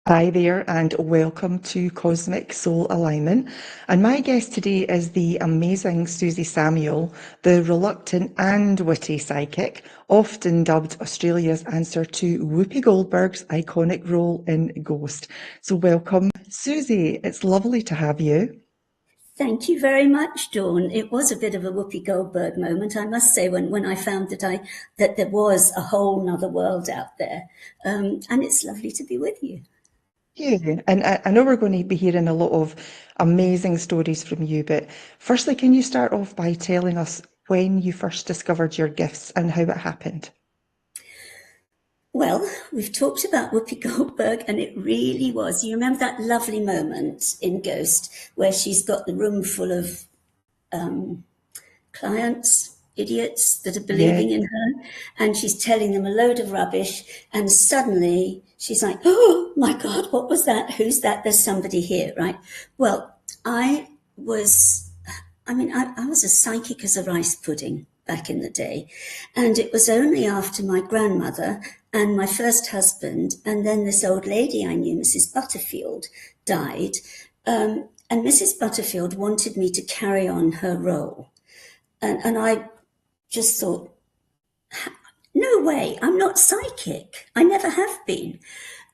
Hi there, and welcome to Cosmic Soul Alignment. And my guest today is the amazing Suzi Samuel, the reluctant and witty psychic, often dubbed Australia's answer to Whoopi Goldberg's iconic role in Ghost. So, welcome, Suzi. It's lovely to have you. Thank you very much, Dawn. It was a bit of a Whoopi Goldberg moment, I must say, when I found that there was a whole nother world out there. And it's lovely to be with you. Yeah, and I know we're going to be hearing a lot of amazing stories from you, but firstly, can you start off by telling us when you first discovered your gifts and how it happened? Well, we've talked about Whoopi Goldberg, and it really was. You remember that lovely moment in Ghost where she's got the room full of clients, idiots that are Yeah. believing in her, and she's telling them a load of rubbish, and suddenly she's like, oh my God, what was that? Who's that? There's somebody here, right? Well, was, I was as psychic as a rice pudding back in the day. And it was only after my grandmother and my first husband, and then this old lady I knew, Mrs. Butterfield, died. And Mrs. Butterfield wanted me to carry on her role. And I just thought, no way, I'm not psychic. I never have been.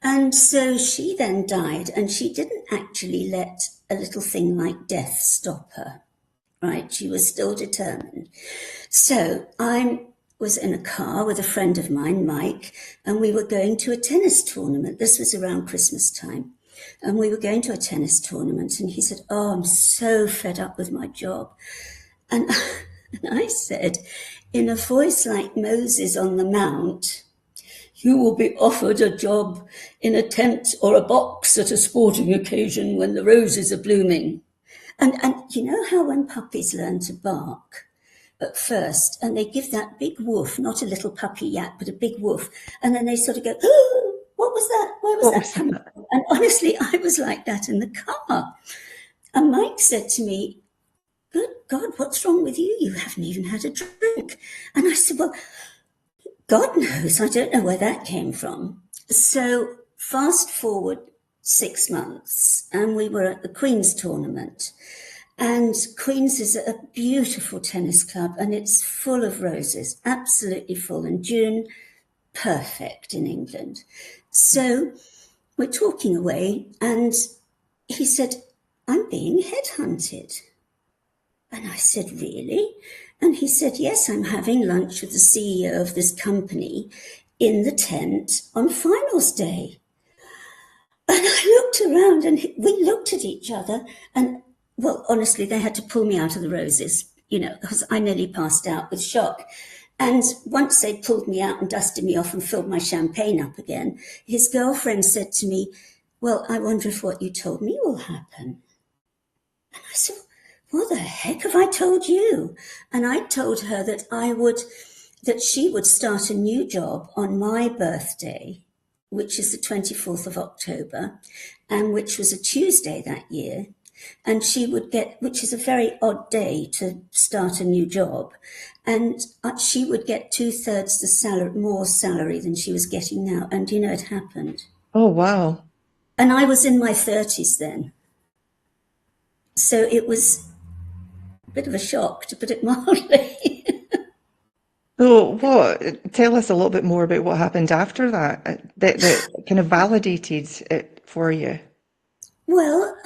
And so she then died, and she didn't actually let a little thing like death stop her, right? She was still determined. So I was in a car with a friend of mine, Mike, and we were going to a tennis tournament. This was around Christmas time. And we were going to a tennis tournament, and he said, oh, I'm so fed up with my job. And I said, in a voice like Moses on the Mount, you will be offered a job in a tent or a box at a sporting occasion when the roses are blooming. And you know how when puppies learn to bark at first, and they give that big woof, not a little puppy yap, but a big woof, and then they sort of go, oh, what was that? Where was What that was coming that? from? And honestly, I was like that in the car. And Mike said to me, good God, what's wrong with you? You haven't even had a drink. And I said, well, God knows, I don't know where that came from. So fast forward 6 months, and we were at the Queen's tournament. And Queen's is a beautiful tennis club, and it's full of roses, absolutely full. And June, perfect in England. So we're talking away, and he said, I'm being headhunted. And I said, really? And he said, yes, I'm having lunch with the CEO of this company in the tent on finals day. And I looked around, and we looked at each other, and well, honestly, they had to pull me out of the roses, because I nearly passed out with shock. And once they pulled me out and dusted me off and filled my champagne up again, his girlfriend said to me, well, I wonder if what you told me will happen. And I said, what the heck have I told you? And I told her that she would start a new job on my birthday, which is the 24th of October, and which was a Tuesday that year. And she would get, which is a very odd day to start a new job, and she would get 2/3 the salary, more salary than she was getting now. And it happened. Oh, wow. And I was in my 30s then. So it was a bit of a shock, to put it mildly. So, tell us a little bit more about what happened after that, that kind of validated it for you. Well,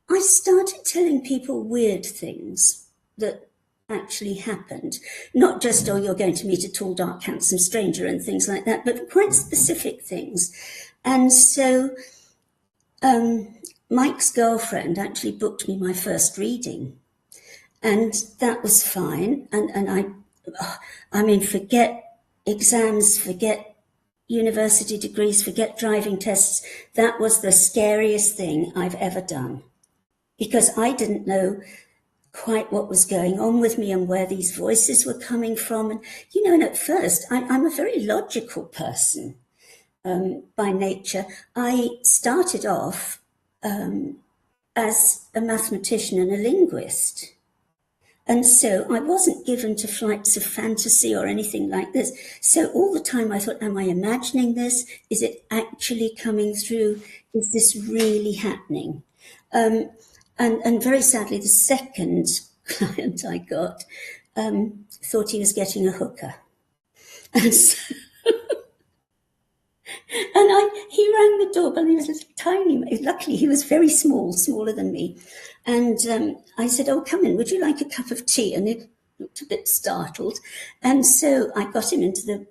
I started telling people weird things that actually happened. Not just, oh, you're going to meet a tall, dark, handsome stranger and things like that, but quite specific things. And so Mike's girlfriend actually booked me my first reading. And that was fine. And forget exams, forget university degrees, forget driving tests. That was the scariest thing I've ever done, because I didn't know quite what was going on with me and where these voices were coming from. And at first, I'm a very logical person by nature. I started off as a mathematician and a linguist. And so I wasn't given to flights of fantasy or anything like this. So all the time I thought, am I imagining this? Is it actually coming through? Is this really happening? And very sadly, the second client I got thought he was getting a hooker. And so, he rang the doorbell. He was a tiny. Luckily, he was very small, smaller than me. And I said, "Oh, come in. Would you like a cup of tea?" And he looked a bit startled. And so I got him into the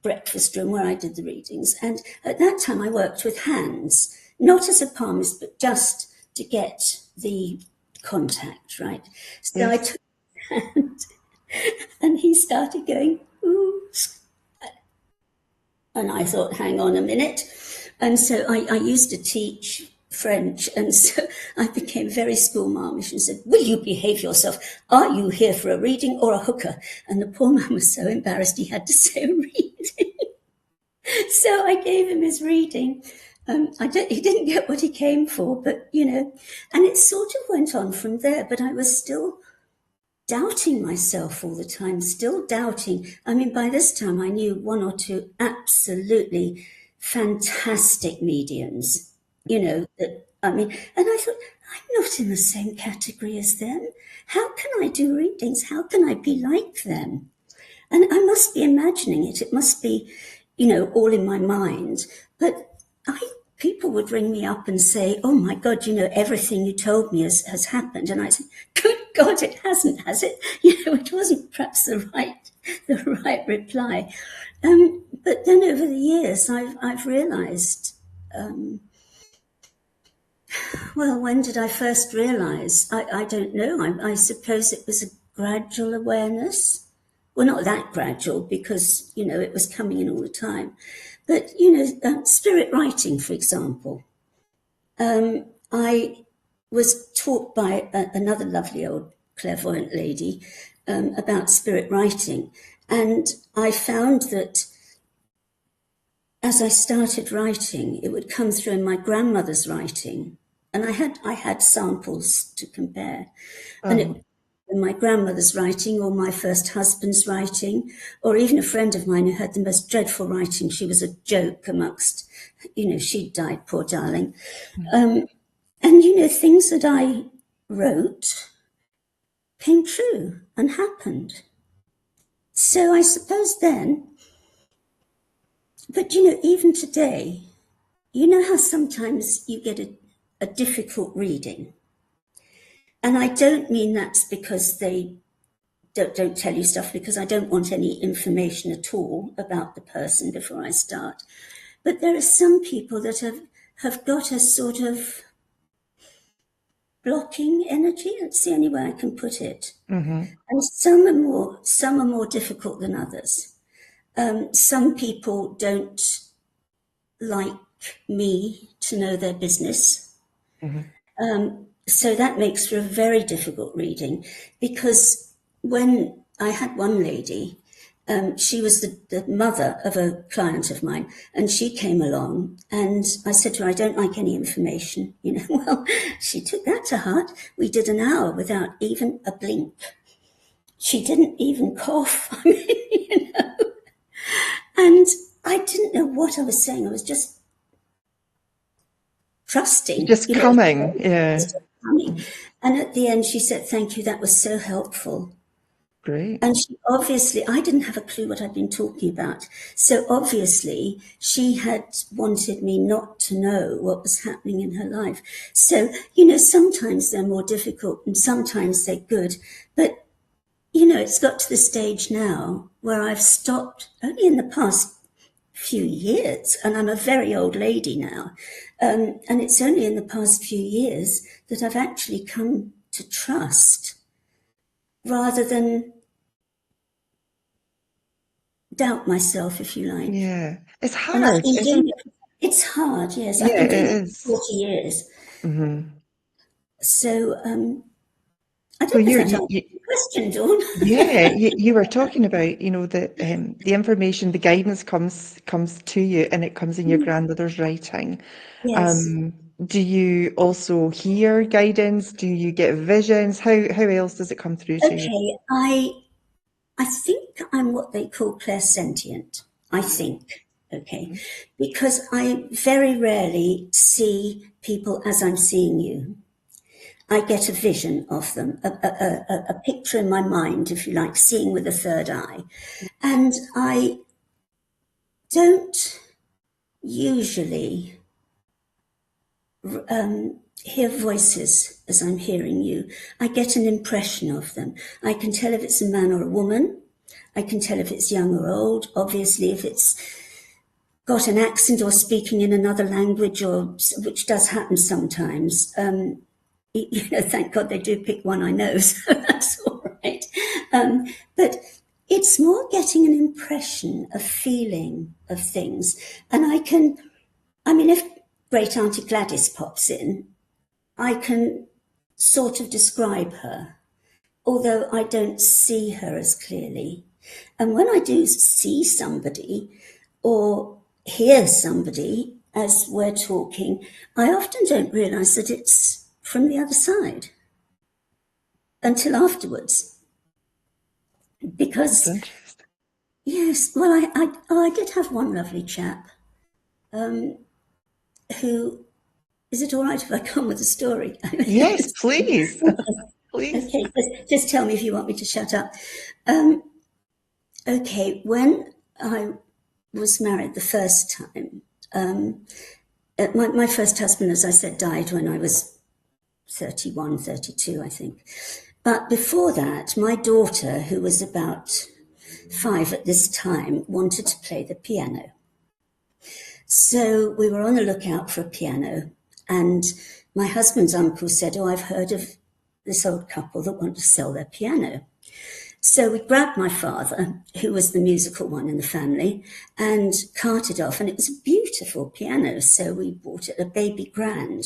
breakfast room where I did the readings. And at that time, I worked with hands, not as a palmist, but just to get the contact right. So Yes. I took his hand, and he started going, "Ooh." And I thought, hang on a minute. And so I used to teach French. And so I became very schoolmarmish and said, "Will you behave yourself? Are you here for a reading or a hooker?" And the poor man was so embarrassed he had to say a reading. So I gave him his reading. He didn't get what he came for, but, and it sort of went on from there. But I was still doubting myself all the time, still doubting. I mean, by this time, I knew one or two absolutely fantastic mediums, and I thought, I'm not in the same category as them. How can I do readings? How can I be like them? And I must be imagining it. It must be, all in my mind. But people would ring me up and say, "Oh my God, everything you told me has happened." And I said, "Good God, it hasn't, has it?" It wasn't perhaps the right reply. But then over the years, I've realised, well, when did I first realise? I don't know. I suppose it was a gradual awareness. Well, not that gradual, because, it was coming in all the time. But, spirit writing, for example. I was taught by another lovely old clairvoyant lady about spirit writing. And I found that as I started writing, it would come through in my grandmother's writing. And I had samples to compare. And it in my grandmother's writing, or my first husband's writing, or even a friend of mine who had the most dreadful writing. She was a joke amongst, she'd died, poor darling. And, things that I wrote came true and happened. So I suppose then, but, even today, how sometimes you get a difficult reading. And I don't mean that's because they don't tell you stuff, because I don't want any information at all about the person before I start. But there are some people that have got a sort of blocking energy. That's the only way I can put it. Mm-hmm. And some are more difficult than others. Some people don't like me to know their business. Mm-hmm. So that makes for a very difficult reading, because when I had one lady, she was the mother of a client of mine, and she came along, and I said to her, "I don't like any information." Well, she took that to heart. We did an hour without even a blink. She didn't even cough. I mean, and I didn't know what I was saying. I was just trusting. Just coming, yeah. Just coming. And at the end, she said, "Thank you. That was so helpful." Great. And she obviously, I didn't have a clue what I'd been talking about. So obviously, she had wanted me not to know what was happening in her life. So, sometimes they're more difficult and sometimes they're good. But, it's got to the stage now where I've stopped only in the past few years, and I'm a very old lady now. And it's only in the past few years that I've actually come to trust, rather than doubt myself, if you like. Yeah. It's And I've hard, been isn't doing it? it. It's hard, yes. I've Yeah, been it doing it is. for 40 years. Mm-hmm. So I So don't know if that answers the question, Dawn. yeah, you were talking about, the information, the guidance comes to you, and it comes in your grandmother's writing. Yes. Do you also hear guidance? Do you get visions? How else does it come through to you? Okay, I think I'm what they call clairsentient. I think, okay, because I very rarely see people as I'm seeing you. I get a vision of them, a picture in my mind, if you like, seeing with a third eye. And I don't usually hear voices as I'm hearing you. I get an impression of them. I can tell if it's a man or a woman. I can tell if it's young or old. Obviously, if it's got an accent or speaking in another language, or which does happen sometimes. Thank God they do pick one I know, so that's all right. But it's more getting an impression, a feeling of things. And if Great Auntie Gladys pops in, I can sort of describe her, although I don't see her as clearly. And when I do see somebody or hear somebody as we're talking, I often don't realise that it's from the other side until afterwards. Because, That's interesting. yes, well, I did have one lovely chap who, is it all right if I come with a story? Yes, please. Please. Okay, just tell me if you want me to shut up. Okay, when I was married the first time, my first husband, as I said, died when I was 31, 32, I think. But before that, my daughter, who was about 5 at this time, wanted to play the piano. So we were on the lookout for a piano, and my husband's uncle said, "Oh, I've heard of this old couple that want to sell their piano." So we grabbed my father, who was the musical one in the family, and carted off. And it was a beautiful piano. So we bought it, a baby grand.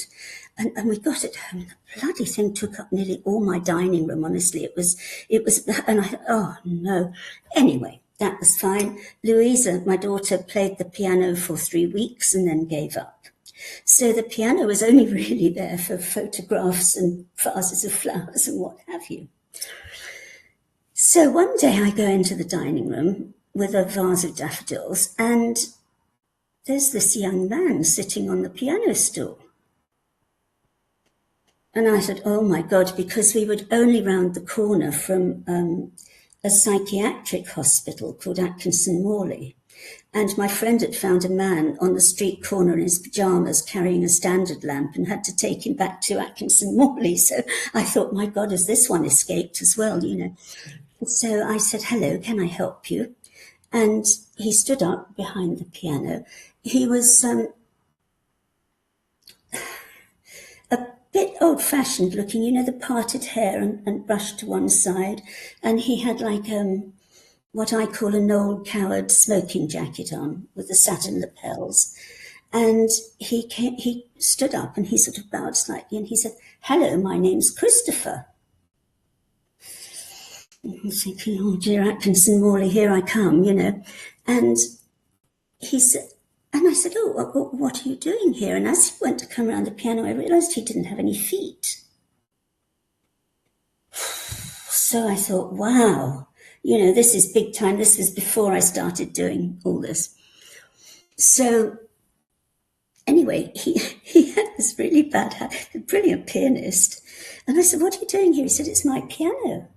And we got it home. The bloody thing took up nearly all my dining room, honestly. It was, and I, oh no. Anyway, that was fine. Louisa, my daughter, played the piano for 3 weeks and then gave up. So the piano was only really there for photographs and vases of flowers and what have you. So one day I go into the dining room with a vase of daffodils, and there's this young man sitting on the piano stool. And I said, oh my God, because we were only round the corner from a psychiatric hospital called Atkinson Morley. And my friend had found a man on the street corner in his pajamas carrying a standard lamp and had to take him back to Atkinson Morley. So I thought, my God, has this one escaped as well, So I said, hello, can I help you? And he stood up behind the piano. He was a bit old-fashioned looking, the parted hair and brushed to one side. And he had like what I call a Noel Coward smoking jacket on with the satin lapels. And he stood up and he sort of bowed slightly and he said, hello, my name's Christopher. I'm thinking, oh dear, Atkinson Morley, here I come, And he said, and I said, oh, what are you doing here? And as he went to come around the piano, I realised he didn't have any feet. So I thought, wow, this is big time. This was before I started doing all this. So anyway, he had this really bad hat, a brilliant pianist. And I said, what are you doing here? He said, it's my piano.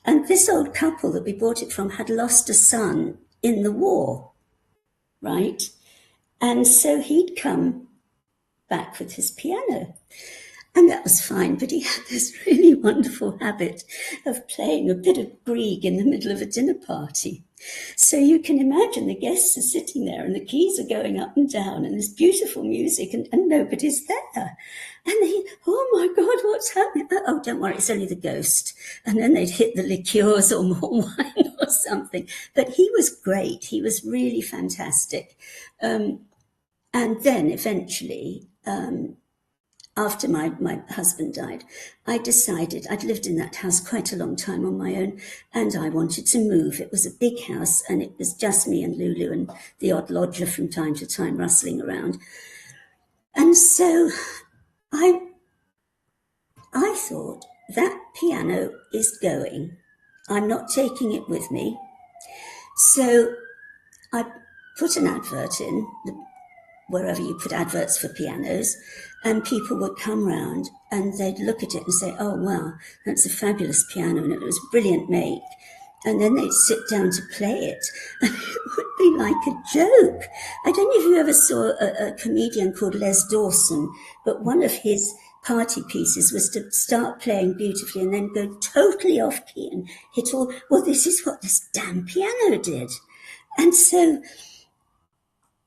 And this old couple that we bought it from had lost a son in the war, right? And so he'd come back with his piano. And that was fine, but he had this really wonderful habit of playing a bit of Grieg in the middle of a dinner party. So you can imagine the guests are sitting there and the keys are going up and down and this beautiful music and nobody's there. And they, oh my God, what's happening? Oh, don't worry, it's only the ghost. And then they'd hit the liqueurs or more wine or something. But he was great. He was really fantastic. And then eventually, after my husband died, I decided I'd lived in that house quite a long time on my own, and I wanted to move. It was a big house, and it was just me and Lulu and the odd lodger from time to time rustling around. And so I thought, that piano is going. I'm not taking it with me. So I put an advert in, wherever you put adverts for pianos, and people would come round and they'd look at it and say, oh, wow, that's a fabulous piano, and it was a brilliant make. And then they'd sit down to play it, and it would be like a joke. I don't know if you ever saw a comedian called Les Dawson, but one of his party pieces was to start playing beautifully and then go totally off key and hit all, well, this is what this damn piano did. And so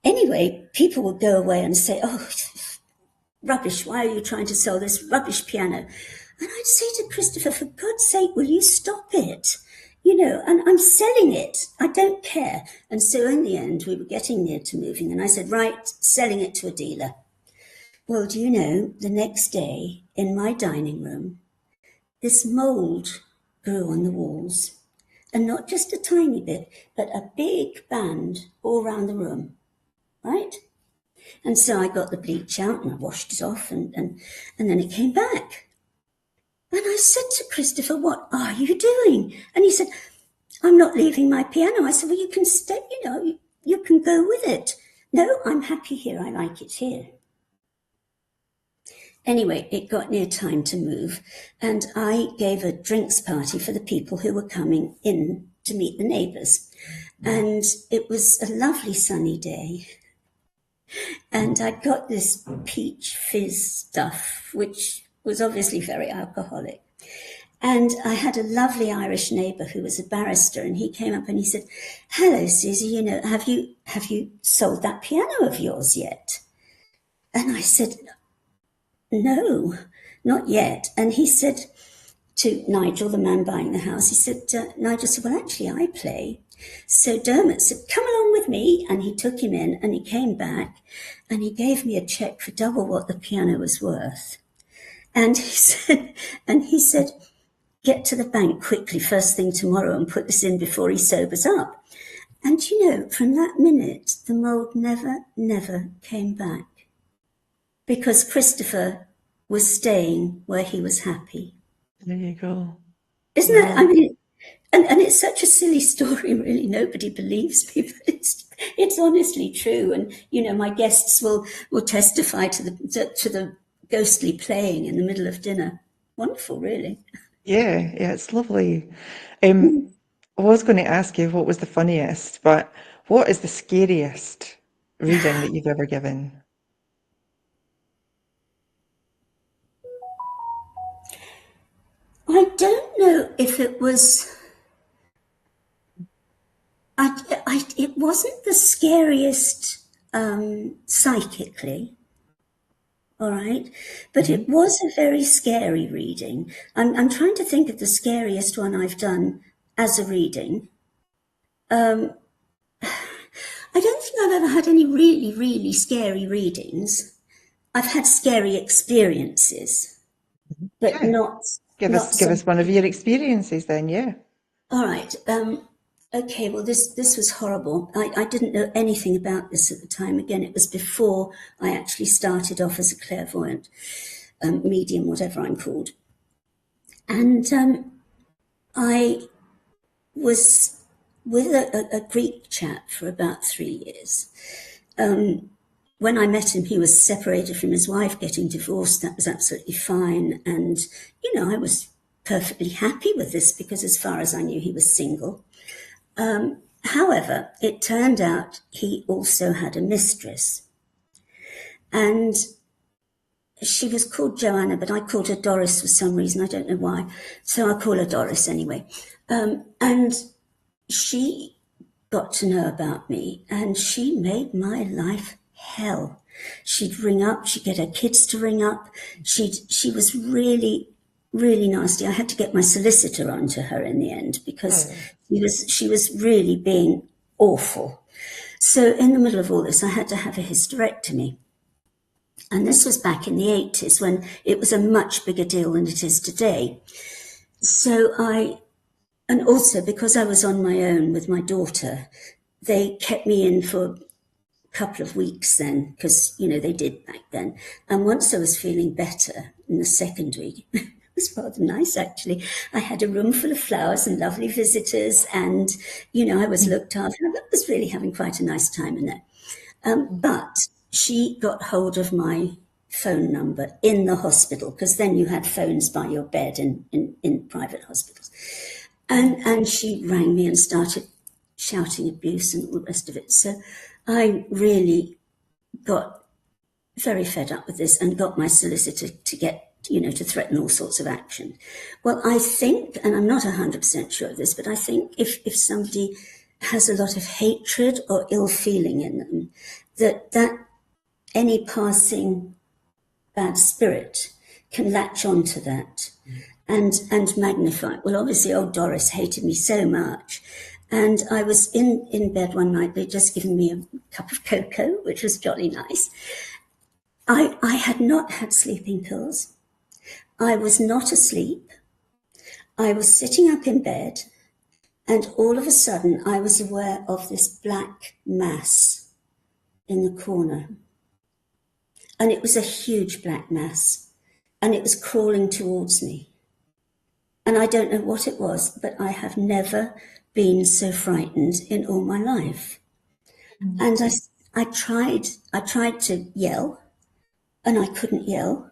anyway, people would go away and say, oh, rubbish, why are you trying to sell this rubbish piano? And I'd say to Christopher, for God's sake, will you stop it? You know, and I'm selling it. I don't care. And so in the end, we were getting near to moving. And I said, right, selling it to a dealer. Well, do you know, the next day in my dining room, this mold grew on the walls. And not just a tiny bit, but a big band all around the room, right? And so I got the bleach out and I washed it off and then it came back. And I said to Christopher, what are you doing? And he said, I'm not leaving my piano. I said, well, you can stay, you know, you can go with it. No, I'm happy here. I like it here. Anyway, it got near time to move, and I gave a drinks party for the people who were coming in to meet the neighbours. And it was a lovely sunny day. And I got this peach fizz stuff, which was obviously very alcoholic. And I had a lovely Irish neighbour who was a barrister, and he came up and he said, hello, Suzi, you know, have you sold that piano of yours yet? And I said, no, not yet. And he said to Nigel, the man buying the house, he said, Nigel said, well, actually, I play. So Dermot said, come along with me. And he took him in and he came back and he gave me a cheque for double what the piano was worth. And he said, get to the bank quickly first thing tomorrow and put this in before he sobers up. And you know, from that minute, the mold never came back. Because Christopher was staying where he was happy. There you go. Isn't it? I mean, and it's such a silly story, really. Nobody believes me, but it's honestly true. And, you know, my guests will testify to the ghostly playing in the middle of dinner. Wonderful, really. Yeah, it's lovely. I was going to ask you what was the funniest, but what is the scariest reading that you've ever given? I don't know if it was. It wasn't the scariest psychically, all right, but it was a very scary reading. I'm trying to think of the scariest one I've done as a reading. I don't think I've ever had any really, really scary readings. I've had scary experiences, but not. Give us one of your experiences then, yeah. All right. Okay, well, this was horrible. I didn't know anything about this at the time. Again, it was before I actually started off as a clairvoyant, medium, whatever I'm called. And I was with a Greek chap for about 3 years. When I met him, he was separated from his wife, getting divorced. That was absolutely fine. And, you know, I was perfectly happy with this because as far as I knew, he was single. However, it turned out he also had a mistress. And she was called Joanna, but I called her Doris for some reason. I don't know why. So I call her Doris anyway. And she got to know about me and she made my life hell. She'd ring up, she'd get her kids to ring up. She was really, really nasty. I had to get my solicitor onto her in the end because she was really being awful. So in the middle of all this, I had to have a hysterectomy. And this was back in the 80s when it was a much bigger deal than it is today. So and also because I was on my own with my daughter, they kept me in for couple of weeks then, because, you know, they did back then. And once I was feeling better in the second week, it was rather nice, actually. I had a room full of flowers and lovely visitors, and, you know, I was looked after. I was really having quite a nice time in there. But she got hold of my phone number in the hospital, because then you had phones by your bed in private hospitals. And she rang me and started shouting abuse and all the rest of it. So I really got very fed up with this and got my solicitor to get, you know, to threaten all sorts of action. Well, I think, and I'm not 100% sure of this, but I think if somebody has a lot of hatred or ill feeling in them, that any passing bad spirit can latch onto that and magnify it. Well, obviously, old Doris hated me so much. And I was in bed one night. They'd just given me a cup of cocoa, which was jolly nice. I had not had sleeping pills. I was not asleep. I was sitting up in bed, and all of a sudden I was aware of this black mass in the corner. And it was a huge black mass, and it was crawling towards me. And I don't know what it was, but I have never been so frightened in all my life. And I tried to yell, and I couldn't yell.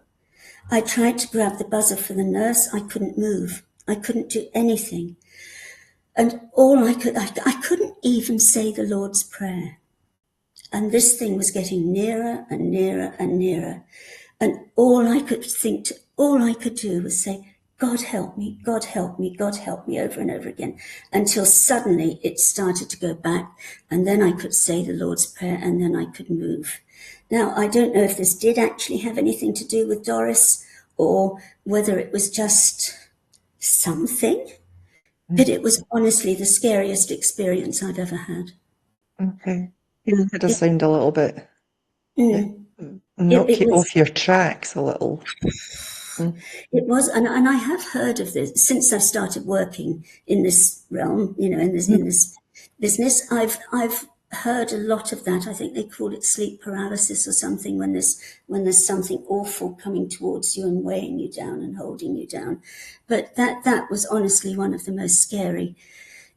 I tried to grab the buzzer for the nurse. I couldn't move. I couldn't do anything. And I couldn't even say the Lord's Prayer. And this thing was getting nearer and nearer and nearer. And all I could do was say, God help me, God help me, God help me, over and over again, until suddenly it started to go back. And then I could say the Lord's Prayer, and then I could move. Now, I don't know if this did actually have anything to do with Doris, or whether it was just something, but it was honestly the scariest experience I've ever had. Okay. Yeah, it does sound a little bit, knock It you was, off your tracks a little. It was, and I have heard of this since I started working in this realm, you know, in this business. I've heard a lot of that. I think they call it sleep paralysis or something, when there's something awful coming towards you and weighing you down and holding you down. But that was honestly one of the most scary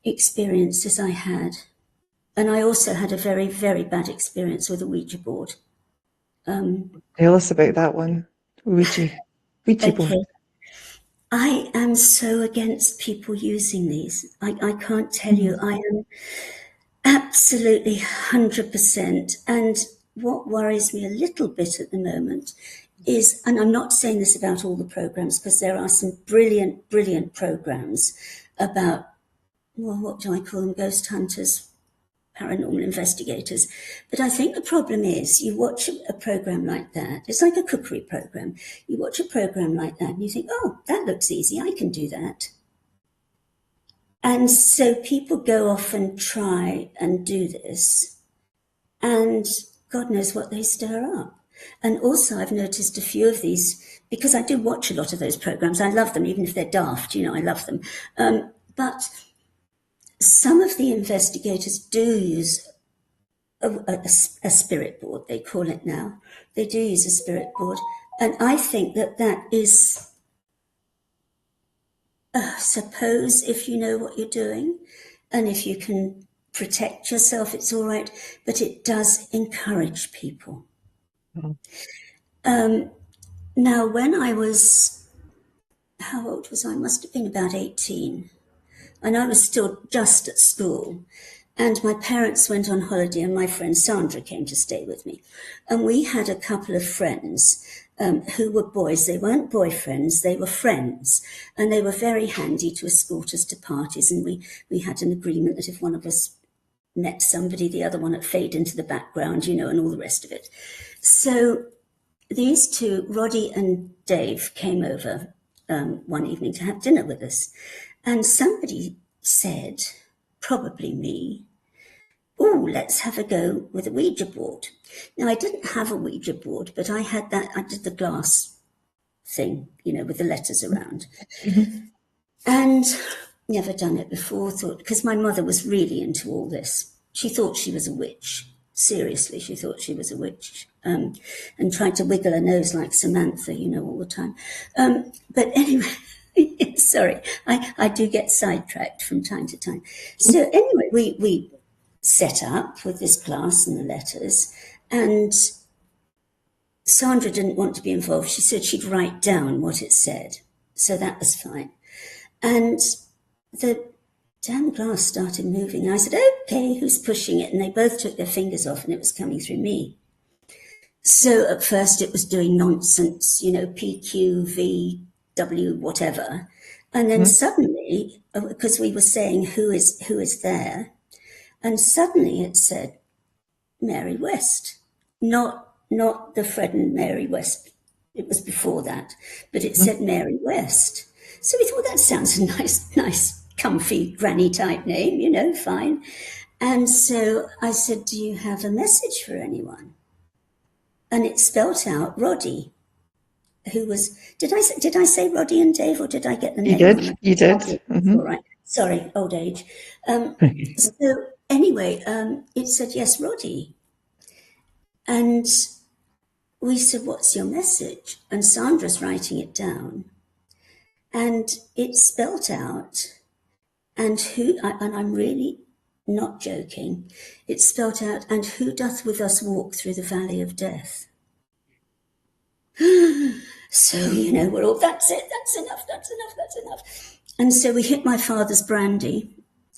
experiences I had. And I also had a very, very bad experience with a Ouija board. Tell us about that one. Ouija board. I am so against people using these. I can't tell you. I am absolutely 100%. And what worries me a little bit at the moment is, and I'm not saying this about all the programs, because there are some brilliant, brilliant programs about, well, what do I call them? Ghost hunters, paranormal investigators. But I think the problem is, you watch a program like that, it's like a cookery program. You watch a program like that and you think, oh, that looks easy, I can do that. And so people go off and try and do this, and God knows what they stir up. And also I've noticed a few of these, because I do watch a lot of those programs. I love them, even if they're daft, you know, I love them. But some of the investigators do use a spirit board, they call it now. They do use a spirit board. And I think that is, suppose if you know what you're doing and if you can protect yourself, it's all right. But it does encourage people. Now, when I was, how old was I? Must have been about 18. And I was still just at school. And my parents went on holiday, and my friend Sandra came to stay with me. And we had a couple of friends who were boys. They weren't boyfriends, they were friends. And they were very handy to escort us to parties. And we had an agreement that if one of us met somebody, the other one would fade into the background, you know, and all the rest of it. So these two, Roddy and Dave, came over one evening to have dinner with us. And somebody said, probably me, oh, let's have a go with a Ouija board. Now, I didn't have a Ouija board, but I had that, I did the glass thing, you know, with the letters around. And never done it before, thought, because my mother was really into all this. She thought she was a witch. Seriously, she thought she was a witch, and tried to wiggle her nose like Samantha, all the time. But anyway, sorry, I do get sidetracked from time to time. So anyway, we set up with this class and the letters, and Sandra didn't want to be involved. She said she'd write down what it said, so that was fine. And the damn glass started moving. And I said, okay, who's pushing it? And they both took their fingers off and it was coming through me. So at first it was doing nonsense, PQ, V, W, whatever. And then suddenly, because we were saying who is there, and suddenly it said Mary West, not the Fred and Mary West. It was before that, but it said Mary West. So we thought that sounds a nice, comfy granny type name, fine. And so I said, do you have a message for anyone? And it spelt out Roddy, who was, did I say Roddy and Dave, or did I get the name wrong? You did. All right. Sorry, old age. So anyway, it said, yes, Roddy. And we said, what's your message? And Sandra's writing it down. And it spelt out, and I'm really not joking, it spelt out, and who doth with us walk through the valley of death? So, we're all, that's it, that's enough. And so we hit my father's brandy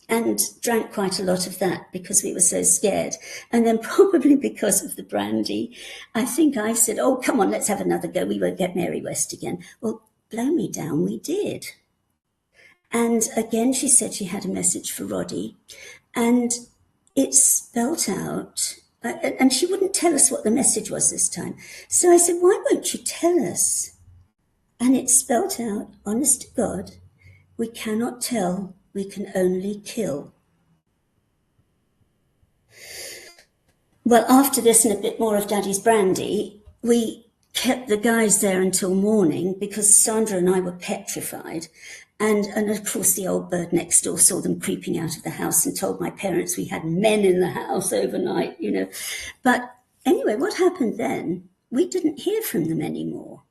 and drank quite a lot of that because we were so scared. And then probably because of the brandy, I think I said, oh, come on, let's have another go. We won't get Mary West again. Well, blow me down, we did. And again, she said she had a message for Roddy, and it spelt out, and she wouldn't tell us what the message was this time. So I said, why won't you tell us? And it spelt out, honest to God, we cannot tell, we can only kill. Well, after this and a bit more of Daddy's brandy, we kept the guys there until morning because Sandra and I were petrified. And of course, the old bird next door saw them creeping out of the house and told my parents we had men in the house overnight, But anyway, what happened then? We didn't hear from them anymore,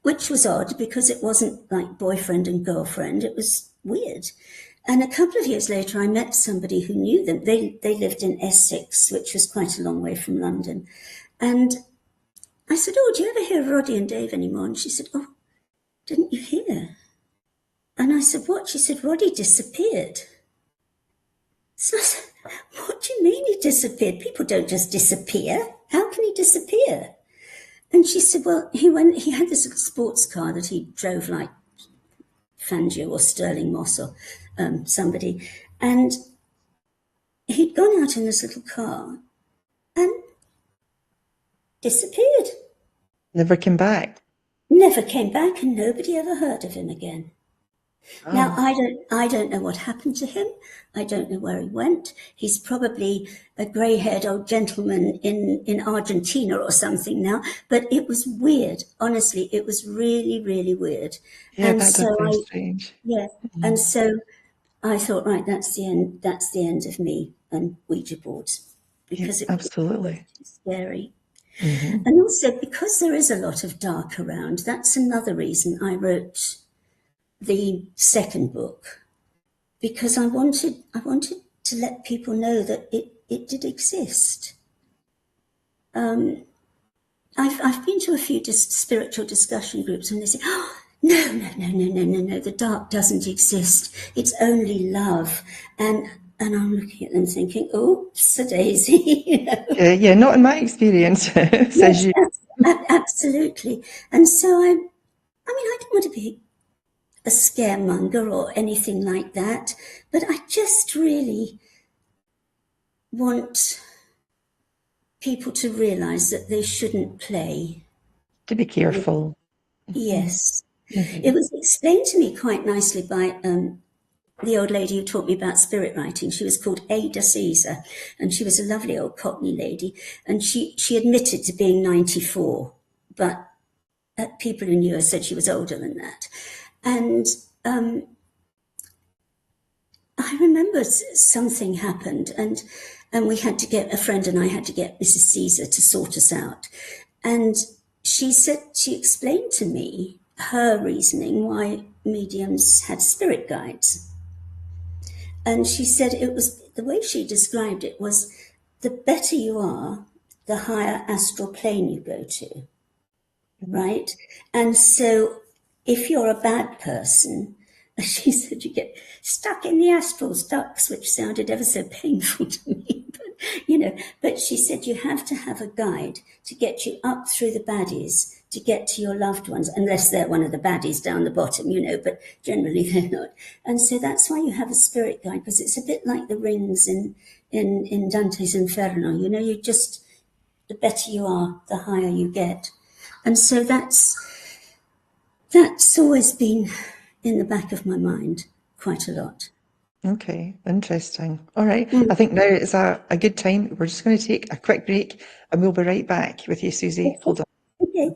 which was odd because it wasn't like boyfriend and girlfriend. It was weird. And a couple of years later, I met somebody who knew them. They lived in Essex, which was quite a long way from London. And I said, oh, do you ever hear of Roddy and Dave anymore? And she said, oh, didn't you hear? And I said, what? She said, Roddy disappeared. So I said, what do you mean he disappeared? People don't just disappear. How can he disappear? And she said, well, he had this little sports car that he drove like Fangio or Sterling Moss or somebody. And he'd gone out in this little car and disappeared. Never came back. Never came back, and nobody ever heard of him again. Oh. Now, I don't know what happened to him. I don't know where he went. He's probably a grey-haired old gentleman in Argentina or something now. But it was weird. Honestly, it was really, really weird. Yeah, and that's so strange. Yeah, and so I thought, right, that's the end. That's the end of me and Ouija boards because it absolutely was scary. Mm-hmm. And also because there is a lot of dark around. That's another reason I wrote the second book, because I wanted to let people know that it did exist. I've been to a few spiritual discussion groups, and they say, oh, no, the dark doesn't exist. It's only love. And I'm looking at them thinking, oh, daisy. Yeah, not in my experience, says you. Absolutely. And so I don't want to be a scaremonger or anything like that, but I just really want people to realise that they shouldn't play. To be careful. Yes. Mm-hmm. It was explained to me quite nicely by the old lady who taught me about spirit writing. She was called Ada Caesar, and she was a lovely old Cockney lady, and she admitted to being 94, but people who knew her said she was older than that. And I remember something happened, and And a friend and I had to get Mrs. Caesar to sort us out. And she explained to me her reasoning why mediums had spirit guides. And she said the way she described it was, the better you are, the higher astral plane you go to, right? And so if you're a bad person, she said, you get stuck in the astral ducts, which sounded ever so painful to me. But she said you have to have a guide to get you up through the baddies, to get to your loved ones, unless they're one of the baddies down the bottom, but generally they're not. And so that's why you have a spirit guide, because it's a bit like the rings in Dante's Inferno. You just, the better you are, the higher you get. And so that's always been in the back of my mind quite a lot. Okay, interesting. All right. I think now is a good time. We're just going to take a quick break and we'll be right back with you, Suzi. Hold on. Okay.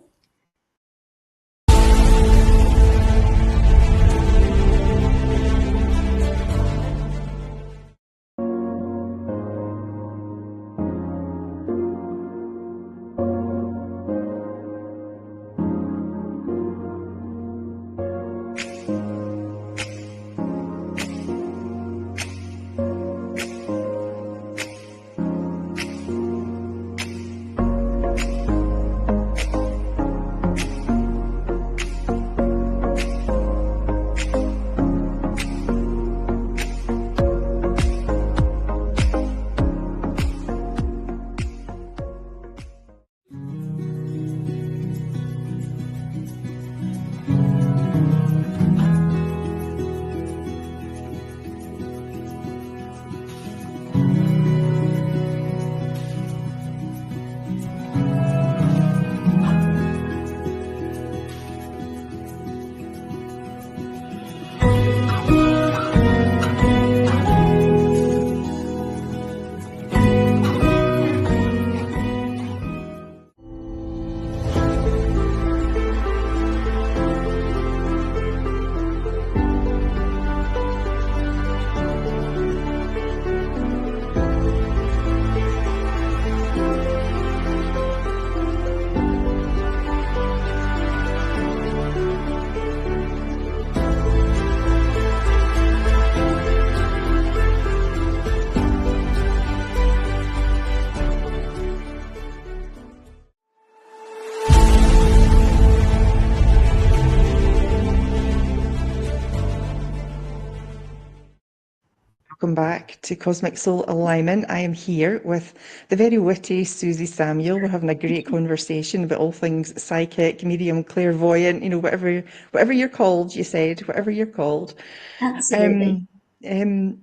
Welcome back to Cosmic Soul Alignment. I am here with the very witty Suzi Samuel. We're having a great conversation about all things psychic, medium, clairvoyant, whatever you're called, you said, whatever you're called. Absolutely. Can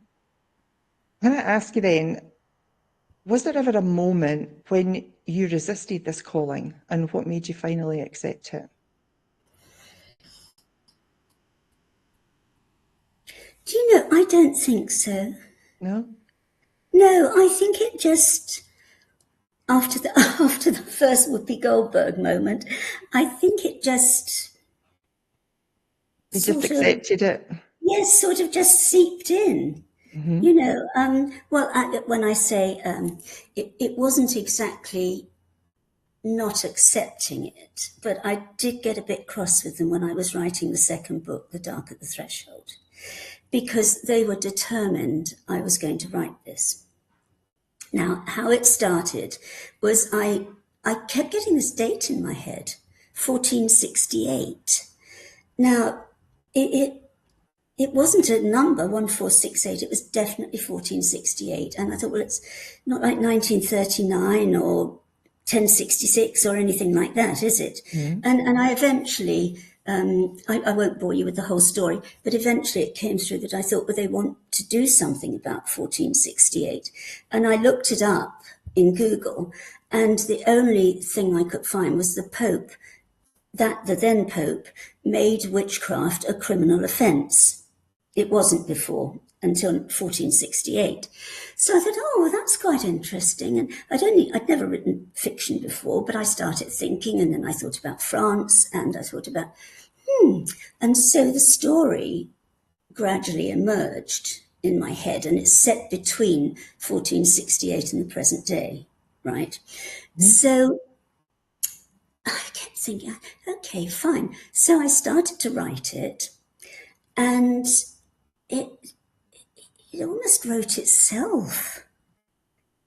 I ask you then, was there ever a moment when you resisted this calling, and what made you finally accept it? Do you know, I don't think so. No? No, I think it just, after the first Whoopi Goldberg moment, I think it just You just accepted it? Yes, sort of just seeped in. When I say it wasn't exactly not accepting it, but I did get a bit cross with them when I was writing the second book, The Dark at the Threshold, because they were determined I was going to write this. Now, how it started was I kept getting this date in my head, 1468. Now, it wasn't a number, 1468, it was definitely 1468. And I thought, well, it's not like 1939 or 1066 or anything like that, is it? And I eventually, I won't bore you with the whole story, but eventually it came through that I thought, well, they want to do something about 1468. And I looked it up in Google, and the only thing I could find was the Pope, that the then Pope made witchcraft a criminal offence. It wasn't before, until 1468. So I thought, oh, well, that's quite interesting. And I'd never written fiction before, but I started thinking, and then I thought about France, and I thought about, And so the story gradually emerged in my head, and it's set between 1468 and the present day, right? So I kept thinking, okay, fine. So I started to write it, and it almost wrote itself.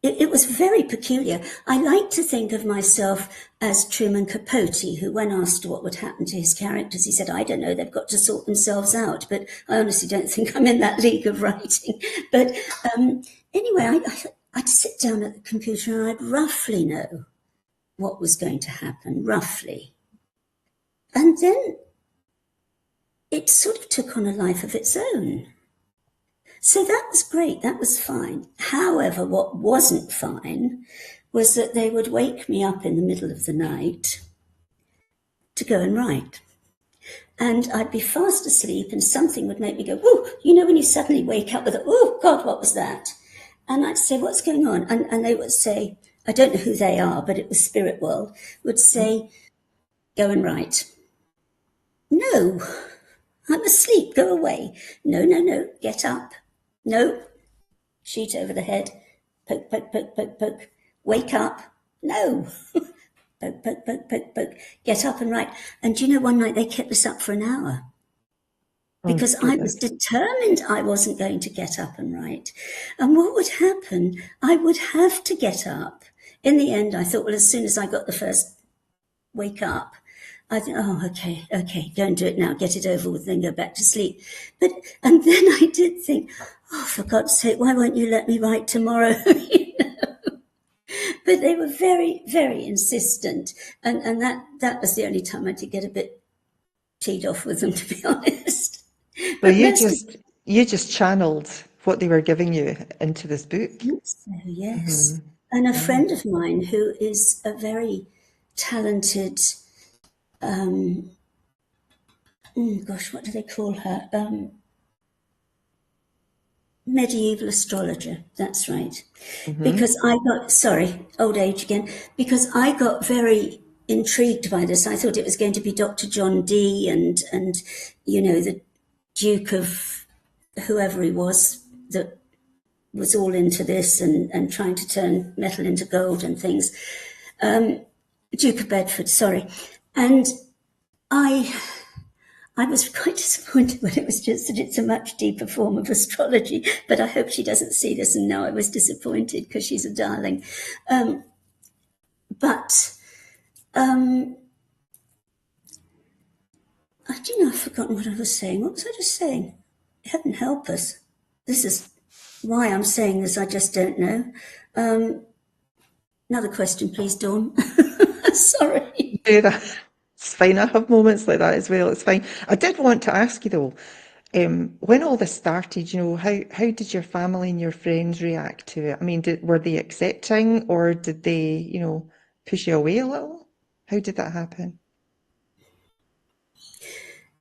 It was very peculiar. I like to think of myself as Truman Capote, who, when asked what would happen to his characters, he said, I don't know, they've got to sort themselves out. But I honestly don't think I'm in that league of writing. But anyway, I'd sit down at the computer and I'd roughly know what was going to happen, roughly. And then it sort of took on a life of its own. So that was great, that was fine. However, what wasn't fine was that they would wake me up in the middle of the night to go and write. And I'd be fast asleep and something would make me go, whoo, you know when you suddenly wake up with a, oh, God, what was that? And I'd say, what's going on? And they would say, I don't know who they are, but it was Spirit World, would say, go and write. No, I'm asleep, go away. No, get up. No, sheet over the head, poke, poke, poke, poke, poke, wake up, no, poke, poke, poke, poke, poke, get up and write. And you know, one night they kept us up for an hour because I was determined I wasn't going to get up and write. And what would happen, I would have to get up. In the end, I thought, well, as soon as I got the first wake up, I think, oh, okay, go and do it now, get it over with, then go back to sleep. And then I did think, oh, for God's sake, why won't you let me write tomorrow? You know? But they were very, very insistent. And that was the only time I did get a bit teed off with them, to be honest. But you just channeled what they were giving you into this book. I think so, yes. Mm-hmm. And a friend of mine who is a very talented, what do they call her? Medieval astrologer, that's right. Mm-hmm. Because old age again, because I got very intrigued by this. I thought it was going to be Dr. John Dee and you know, the Duke of whoever he was that was all into this and trying to turn metal into gold and things. Duke of Bedford, sorry. And I was quite disappointed when it was just that it's a much deeper form of astrology, but I hope she doesn't see this and know I was disappointed because she's a darling. I've forgotten what I was saying. What was I just saying? Heaven help us. This is why I'm saying this, I just don't know. Another question, please, Dawn. Sorry. Yeah, it's fine. I have moments like that as well. It's fine. I did want to ask you though, when all this started, you know, how did your family and your friends react to it? I mean, were they accepting or did they, you know, push you away a little? How did that happen?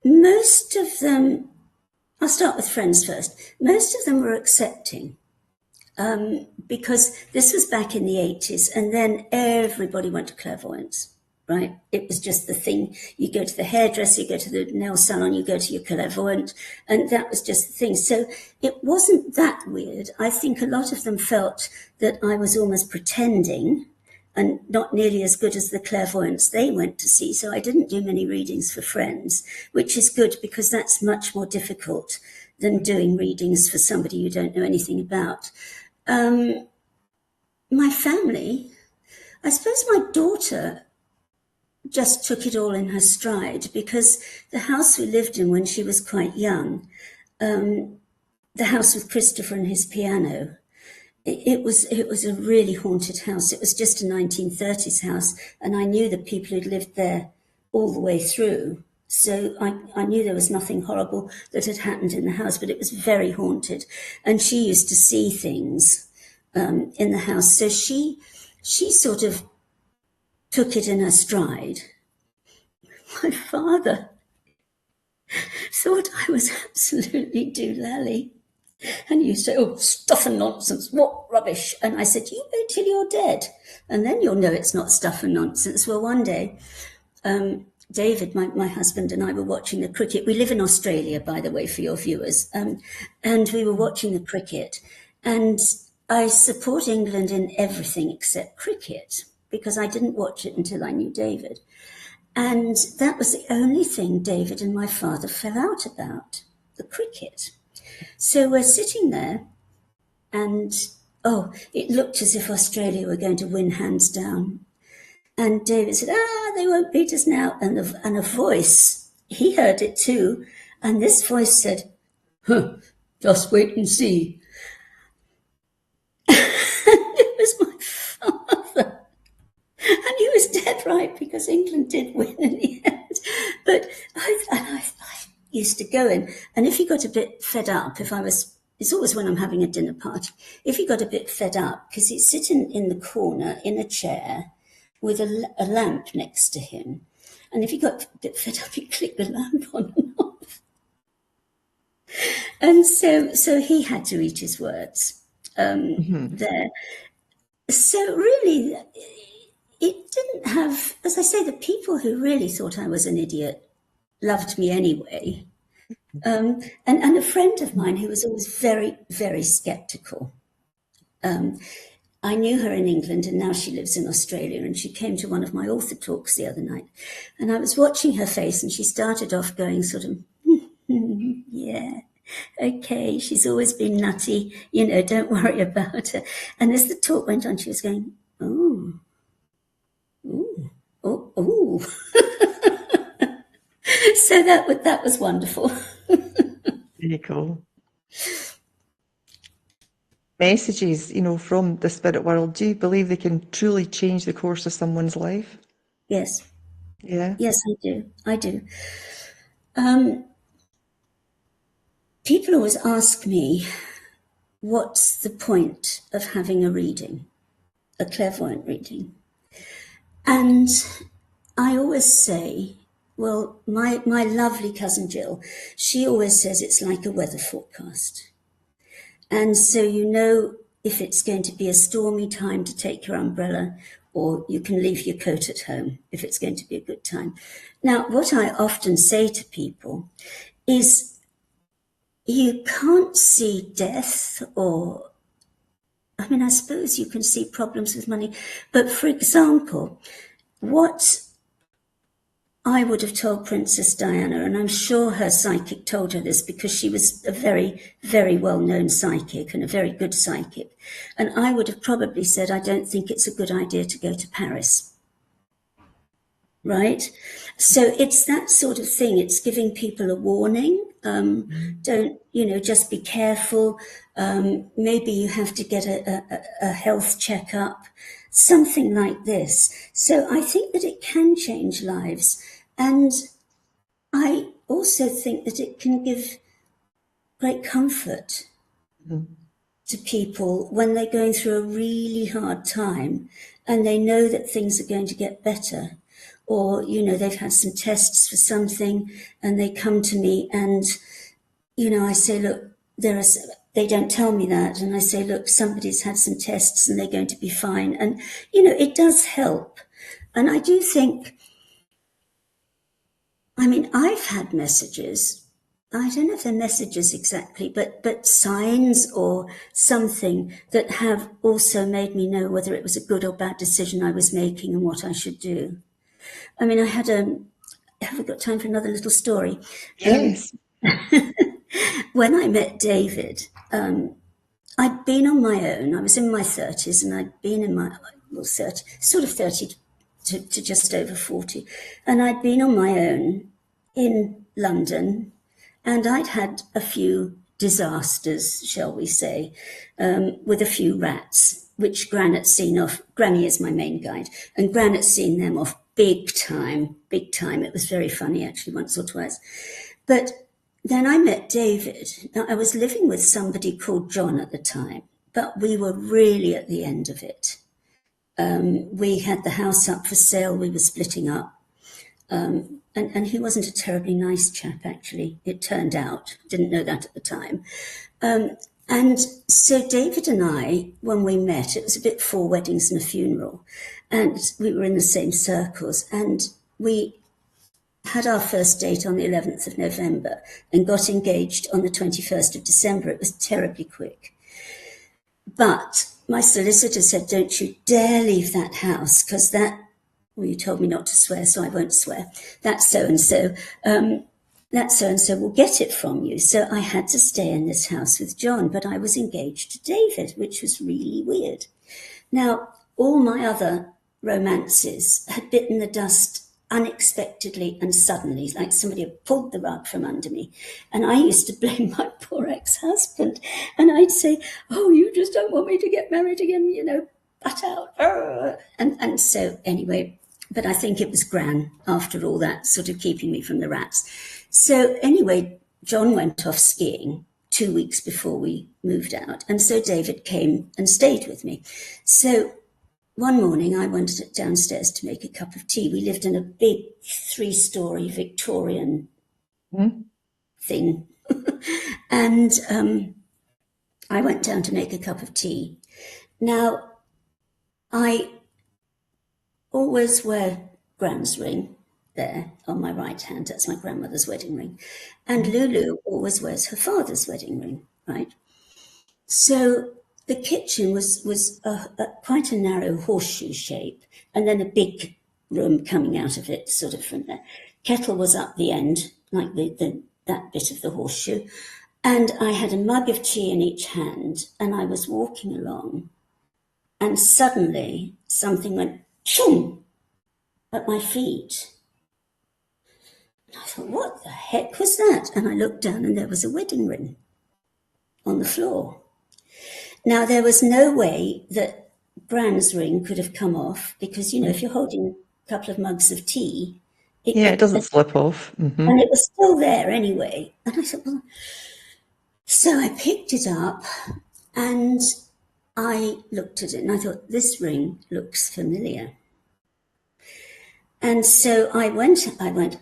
Most of them, I'll start with friends first. Most of them were accepting. Because this was back in the 80s, and then everybody went to clairvoyance, right? It was just the thing. You go to the hairdresser, you go to the nail salon, you go to your clairvoyant, and that was just the thing. So it wasn't that weird. I think a lot of them felt that I was almost pretending and not nearly as good as the clairvoyants they went to see. So I didn't do many readings for friends, which is good because that's much more difficult than doing readings for somebody you don't know anything about. My family, I suppose my daughter just took it all in her stride because the house we lived in when she was quite young, the house with Christopher and his piano, it was a really haunted house. It was just a 1930s house, and I knew the people who'd lived there all the way through. So I knew there was nothing horrible that had happened in the house, but it was very haunted. And she used to see things in the house. So she sort of took it in her stride. My father thought I was absolutely doolally. And you say, oh, stuff and nonsense, what rubbish. And I said, you wait till you're dead, and then you'll know it's not stuff and nonsense. Well, one day, David, my husband, and I were watching the cricket. We live in Australia, by the way, for your viewers. And we were watching the cricket. And I support England in everything except cricket, because I didn't watch it until I knew David. And that was the only thing David and my father fell out about, the cricket. So we're sitting there, and, it looked as if Australia were going to win hands down. And David said, they won't beat us now. And a voice, he heard it too. And this voice said, just wait and see. And it was my father. And he was dead right, because England did win in the end. But I used to go in, and if he got a bit fed up, it's always when I'm having a dinner party, if he got a bit fed up, because he'd sit in the corner in a chair, with a lamp next to him. And if he got a bit fed up, he'd click the lamp on and off. And so he had to eat his words there. So really, it didn't have, as I say, the people who really thought I was an idiot loved me anyway. And a friend of mine who was always very, very sceptical. I knew her in England, and now she lives in Australia, and she came to one of my author talks the other night, and I was watching her face, and she started off going sort of, yeah, okay, she's always been nutty, don't worry about her. And as the talk went on, she was going, oh. So that was wonderful. Very cool. Messages, from the spirit world, do you believe they can truly change the course of someone's life? Yes. Yeah. Yes, I do. People always ask me, what's the point of having a reading, a clairvoyant reading? And I always say, well, my lovely cousin Jill, she always says it's like a weather forecast. And so if it's going to be a stormy time to take your umbrella, or you can leave your coat at home if it's going to be a good time. Now, what I often say to people is, you can't see death I suppose you can see problems with money. But for example, what I would have told Princess Diana, and I'm sure her psychic told her this, because she was a very, very well-known psychic and a very good psychic. And I would have probably said, I don't think it's a good idea to go to Paris. Right? So it's that sort of thing. It's giving people a warning. Don't, just be careful. Maybe you have to get a health checkup, something like this. So I think that it can change lives. And I also think that it can give great comfort to people when they're going through a really hard time and they know that things are going to get better. Or, they've had some tests for something and they come to me and, I say, look, they don't tell me that. And I say, look, somebody's had some tests and they're going to be fine. And, it does help. And I do think, I've had messages. I don't know if they're messages exactly, but signs or something that have also made me know whether it was a good or bad decision I was making and what I should do. I have we got time for another little story? Yes. When I met David, I'd been on my own. I was in my 30s and I'd been in my 30 to just over 40. And I'd been on my own in London and I'd had a few disasters, shall we say, with a few rats, which Gran had seen off. Granny is my main guide, and Gran had seen them off big time. It was very funny, actually, once or twice. But then I met David. Now, I was living with somebody called John at the time, but we were really at the end of it. We had the house up for sale. We were splitting up. And he wasn't a terribly nice chap, actually, it turned out. Didn't know that at the time. And so David and I, when we met, it was a bit 4 weddings and a funeral, and we were in the same circles, and we had our first date on the 11th of November and got engaged on the 21st of December. It was terribly quick. But my solicitor said, don't you dare leave that house, because well, you told me not to swear, so I won't swear. That so-and-so will get it from you. So I had to stay in this house with John, but I was engaged to David, which was really weird. Now, all my other romances had bitten the dust unexpectedly and suddenly, like somebody had pulled the rug from under me. And I used to blame my poor ex-husband. And I'd say, oh, you just don't want me to get married again, butt out. And so anyway, but I think it was Gran, after all that, sort of keeping me from the rats. So anyway, John went off skiing 2 weeks before we moved out. And so David came and stayed with me. So one morning I went downstairs to make a cup of tea. We lived in a big 3-story Victorian thing. And I went down to make a cup of tea. Now, I always wear Gran's ring there on my right hand. That's my grandmother's wedding ring. And Lulu always wears her father's wedding ring, right? So the kitchen was quite a narrow horseshoe shape, and then a big room coming out of it, sort of from there. Kettle was up the end, like that bit of the horseshoe, and I had a mug of tea in each hand, and I was walking along, and suddenly something went choom at my feet. And I thought, what the heck was that? And I looked down, and there was a wedding ring on the floor. Now, there was no way that Gran's ring could have come off because, if you're holding a couple of mugs of tea, it doesn't slip off. Mm-hmm. And it was still there anyway. And I thought, well, so I picked it up and I looked at it and I thought, this ring looks familiar. And so I went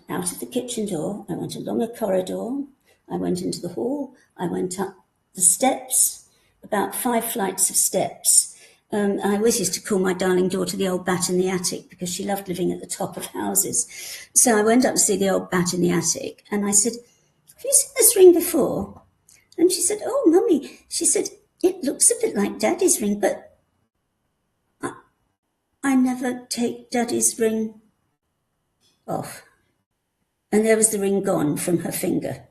out of the kitchen door, I went along a corridor, I went into the hall, I went up the steps, about 5 flights of steps. I always used to call my darling daughter the old bat in the attic because she loved living at the top of houses. So I went up to see the old bat in the attic and I said, have you seen this ring before? And she said, oh, Mummy, she said, it looks a bit like Daddy's ring, but I never take Daddy's ring off. And there was the ring gone from her finger.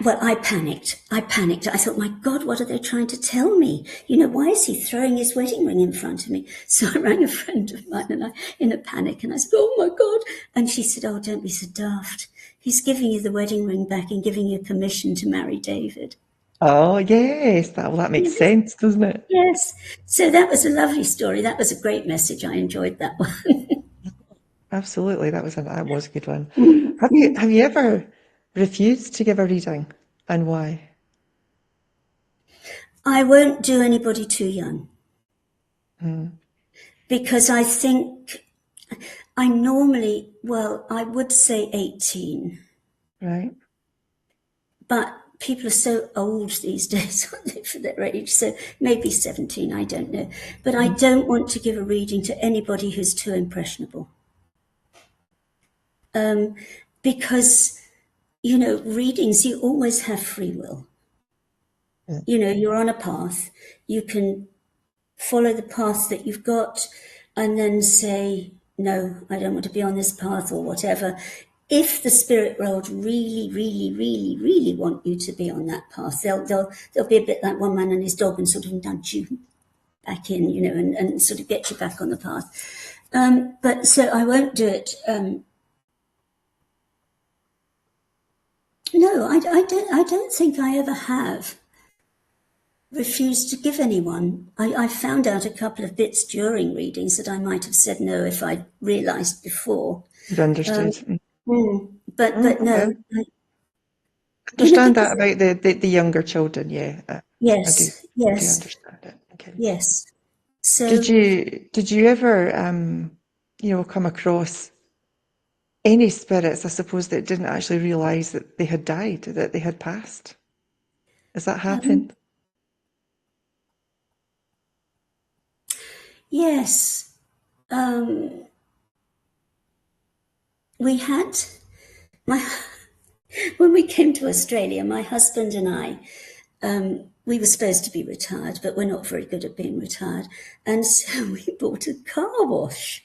Well, I panicked. I thought, my God, what are they trying to tell me? Why is he throwing his wedding ring in front of me? So I rang a friend of mine and in a panic, and I said, oh my God. And she said, oh, don't be so daft. He's giving you the wedding ring back and giving you permission to marry David. Oh, yes. That makes sense, doesn't it? Yes. So that was a lovely story. That was a great message. I enjoyed that one. Absolutely. That was a good one. Have you ever refused to give a reading, and why? I won't do anybody too young. Because I think I normally, I would say 18. Right. But people are so old these days, aren't they, for their age? So maybe 17, I don't know. But I don't want to give a reading to anybody who's too impressionable. Because, readings, you always have free will. Yeah. You're on a path. You can follow the path that you've got and then say, no, I don't want to be on this path or whatever. If the spirit world really, really, really, really want you to be on that path, they'll be a bit like one man and his dog and sort of nudge you back in, and sort of get you back on the path. But so I won't do it. No, I don't think I ever have refused to give anyone. I found out a couple of bits during readings that I might have said no if I'd realised before. You understood. But no. I understand that about the younger children, yeah. Yes, I do understand it. Okay. Yes. So did you ever come across any spirits, I suppose, that didn't actually realise that they had died, that they had passed? Has that happened? Yes. Well, we had my when we came to Australia, my husband and I, we were supposed to be retired, but we're not very good at being retired, and so we bought a car wash.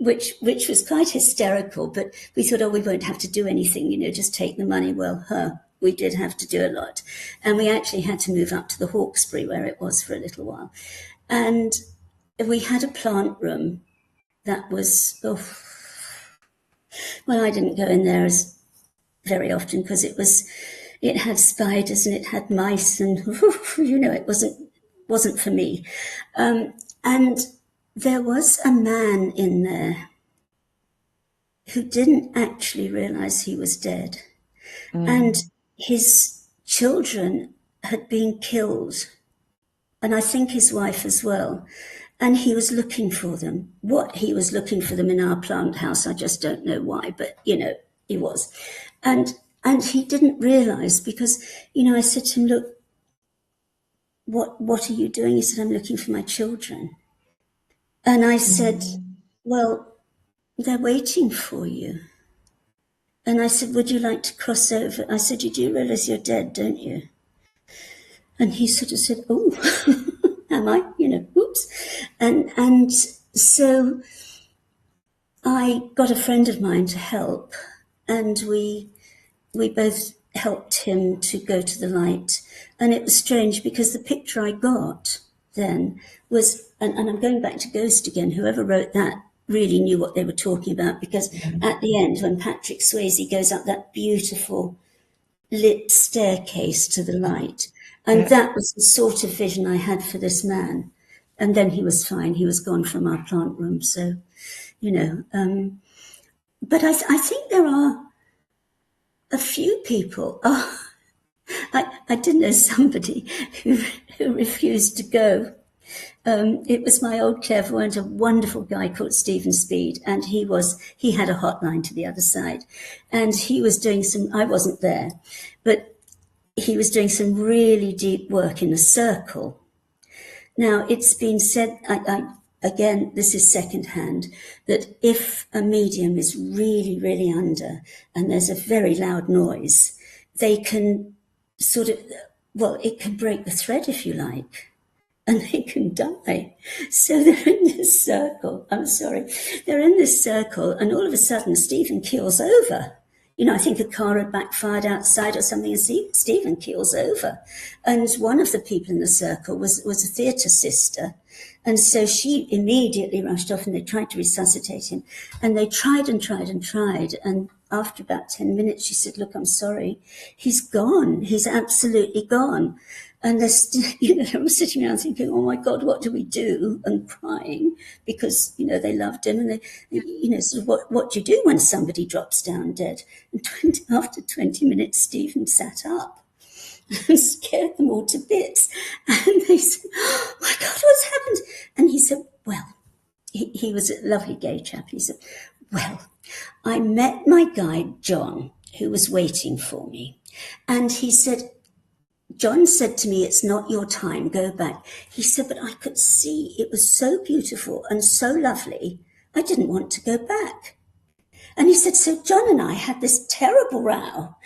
Which was quite hysterical, but we thought, oh, we won't have to do anything, just take the money. Well, we did have to do a lot. And we actually had to move up to the Hawkesbury where it was for a little while. And we had a plant room that was, well, I didn't go in there as very often because it had spiders and it had mice and, it wasn't for me. And there was a man in there who didn't actually realize he was dead. And his children had been killed, and I think his wife as well. And he was looking for them. What he was looking for them in our plant house, I just don't know why, but, he was. And he didn't realize because, I said to him, look, what are you doing? He said, I'm looking for my children. And I said, well, they're waiting for you. And I said, would you like to cross over? I said, you do realize you're dead, don't you? And he sort of said, oh, am I? Oops. And so I got a friend of mine to help, and we both helped him to go to the light. And it was strange because the picture I got then was, and I'm going back to Ghost again, whoever wrote that really knew what they were talking about, because at the end, when Patrick Swayze goes up that beautiful lit staircase to the light, and that was the sort of vision I had for this man. And then he was fine. He was gone from our plant room. So, but I think there are a few people. I did know somebody who refused to go. It was my old clairvoyant, a wonderful guy called Stephen Speed, and he had a hotline to the other side, and he was doing I wasn't there, but he was doing some really deep work in a circle. Now, it's been said, again, this is secondhand, that if a medium is really, really under and there's a very loud noise, they can it can break the thread, if you like, and they can die. So they're in this circle. They're in this circle, and all of a sudden, Stephen keels over. I think a car had backfired outside or something, and Stephen keels over. And one of the people in the circle was a theatre sister. And so she immediately rushed off, and they tried to resuscitate him. And they tried and tried and tried. And after about 10 minutes, she said, look, I'm sorry. He's gone. He's absolutely gone. And they're I'm sitting around thinking, oh my God, what do we do? And crying because, they loved him. And they sort of what do you do when somebody drops down dead? And after 20 minutes, Stephen sat up and scared them all to bits. And they said, oh my God, what's happened? And he said, well, he was a lovely gay chap. He said, well, I met my guide, John, who was waiting for me. And he said, John said to me, it's not your time, go back. He said, but I could see it was so beautiful and so lovely, I didn't want to go back. And he said, so John and I had this terrible row.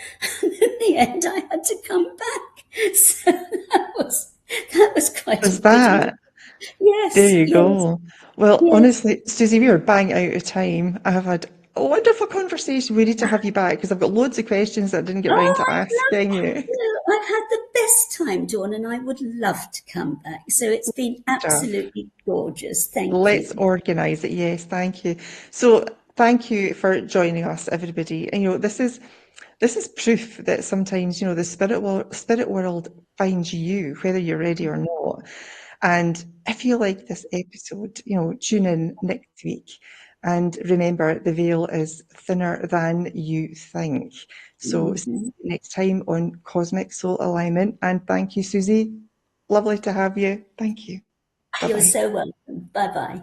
And in the end, I had to come back. So that was quite Was that? Yes. There you go. Well, Yes. honestly, Suzi, we are bang out of time. I have had a wonderful conversation. We need to have you back because I've got loads of questions that I didn't get around to asking you. I've had the best time, Dawn, and I would love to come back. So it's been absolutely gorgeous. Thank you. Let's organise it. Yes, thank you. So thank you for joining us, everybody. And this is proof that sometimes the spirit world finds you, whether you're ready or not. And if you like this episode, tune in next week. And remember, the veil is thinner than you think. So see you next time on Cosmic Soul Alignment. And thank you, Suzi. Lovely to have you. Thank you. Bye-bye. You're so welcome. Bye-bye.